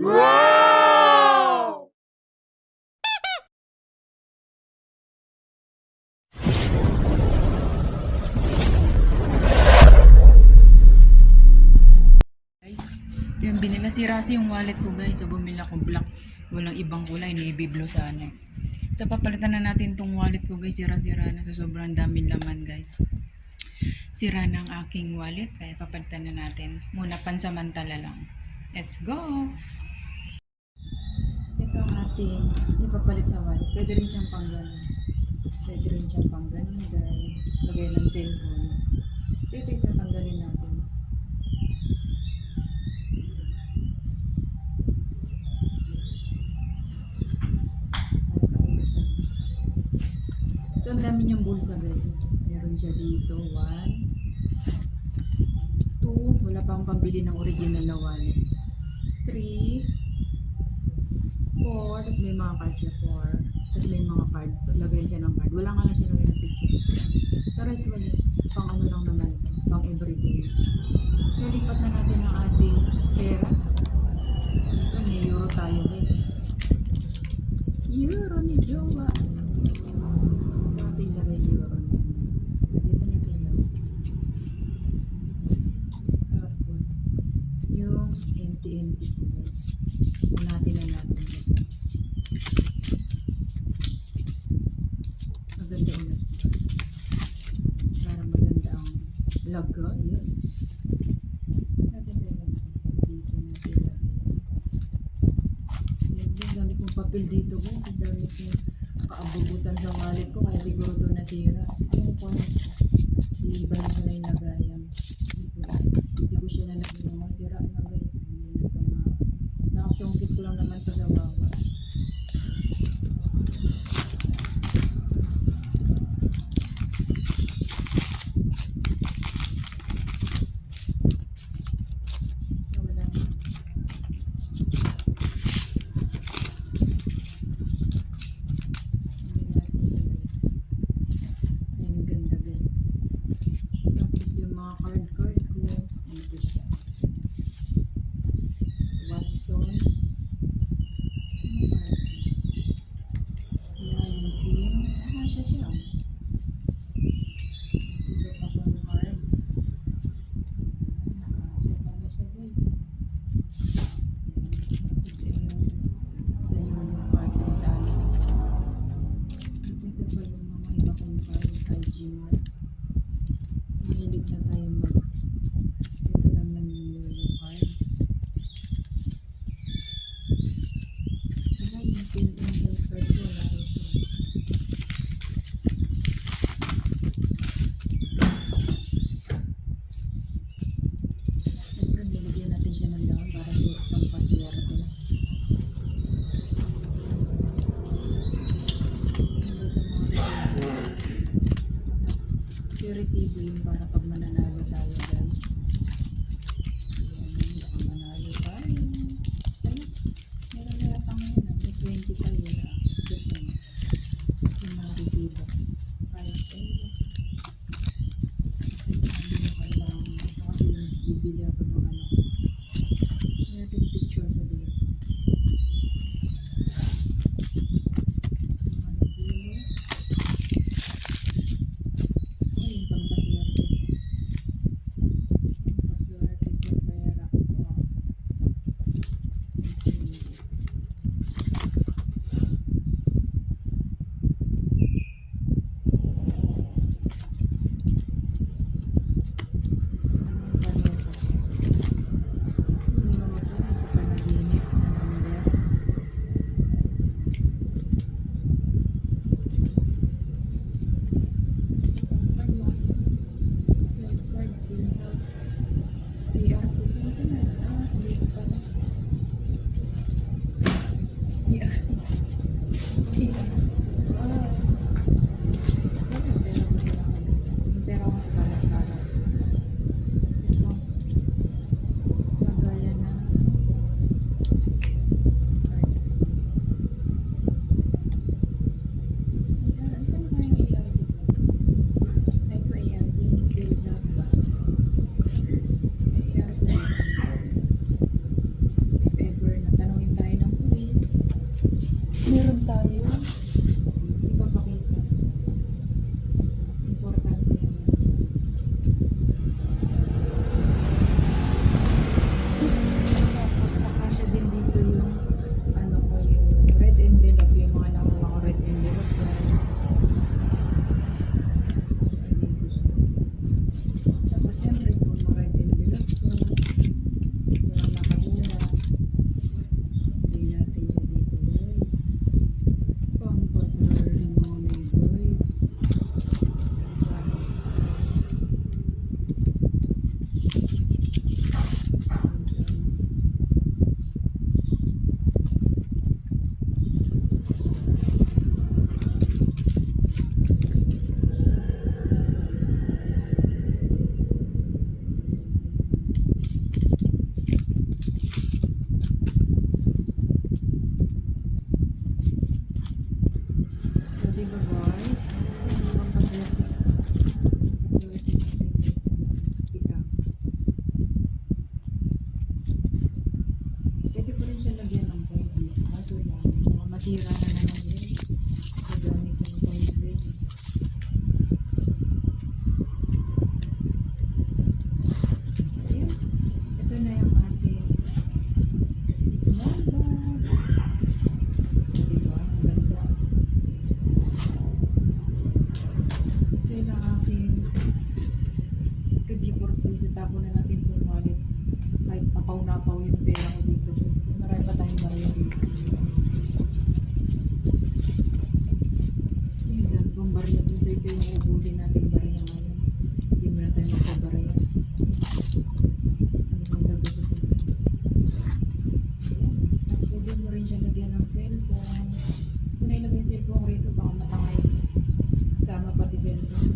Wow! Guys, yung binila si Rasi yung wallet ko guys. So bumili ako black. Walang ibang kulay, navy blue sana. So papalitan na natin tong wallet ko guys. Sira-sira na. So sobrang daming laman guys. Sira na ang aking wallet. Kaya papalitan na natin. Muna pansamantala lang. Let's go! Ito ang ating ipapalit sa wallet. Pwede rin siyang pang ganun. Pwede rin siyang pang ganun guys. Lagay ng cellphone. Ito is natanggalin natin. So, ang dami niyang bulsa guys. Meron siya dito. 1, 2. Wala pa akong pambili ng original na wallet. 3, 4. Tapos may mga card siya. 4. Tapos may mga card. Lagay siya ng card. Wala nga lang siya lagay ng picture. Pero is wala. Pang ano lang naman. Pang everyday. So, lipat na natin ang ating pera. Ito, may euro tayo guys. Euro ni Jowa. Natin lagay euro na. Dito natin lagay. Tapos, yung NT ko guys. Natin na natin. Maganda ulit. Para maganda ang laga. Yes. Natin lagay. Dito natin lagay. Ang dami kong papel dito guys. Ang dami kong kaabubutan sa wallet ko. Kaya siguro ito nasira. Ano po na? Iba na na yung lagayan. Hindi ko siya nalagay ng mga sira na guys. Hindi na ito na. Nakasungkit ko lang naman ito sa wawa. So wala na. Ayan, ganda guys. Tapos yung mga card ko, dito siya. Watson. Ayan, yung SIM. Siya. Dito pa po ang card. Siya pala siya guys. Tapos sa iyo yung card na sa akin. At ito pa yung mga iba kong card. IG Mart. Mahilig na tayo mag. Ito naman yung card. Wala yung pin-in card ko. Wala ito. Siyempre, nilagyan natin siya ng dahon para sa pang-password. Yung resibo yun para pag mananalo tayo guys. Ayan, baka manalo tayo. Ay, meron na yata ngayon. May 20 tayo na. Yung mga resibo. Kaya tayo. Hindi mo kailangan. Ito kasi yung bibili ako ng ano. May natin picture ko dito. Mga resibo. Ay, yung pangkaswerte. Meron tayo. Ipapakita. Importante yan. Tapos kakasya din dito yung ano ko yung red envelope, yung mga nakuha ko red envelope guys. Dito siya. Tapos siyempre kung mga red envelope ko, walang nakahula. Hindi natin siya dito guys. Pampaswerte muna guys. Isa. So, diba guys? Pampaswerte. Paswerte natin dito sa pita. Pwede ko rin siya lagyan ng point dito. Kaso lang, mga masira na naman yun. Gagamit ng point guys. Ayun. Ito na yung ating small bag. Diba? Ang ganda. Ito yung aking review for place. Tapo na natin itong wallet. Kahit napaw-napaw yung pera ko dito. Tapos marami pa tayong barya dito. Yung gagawang barya dun. So ito yung ubusin natin barya ngayon. Hindi mo na tayo magpabarya. Ang magagawa sa ito. Ayan. Tapos pwede mo rin siya lagyan ng cellphone. Kung nailagay yung cellphone ko rito, baka matangay. Sama pati cellphone.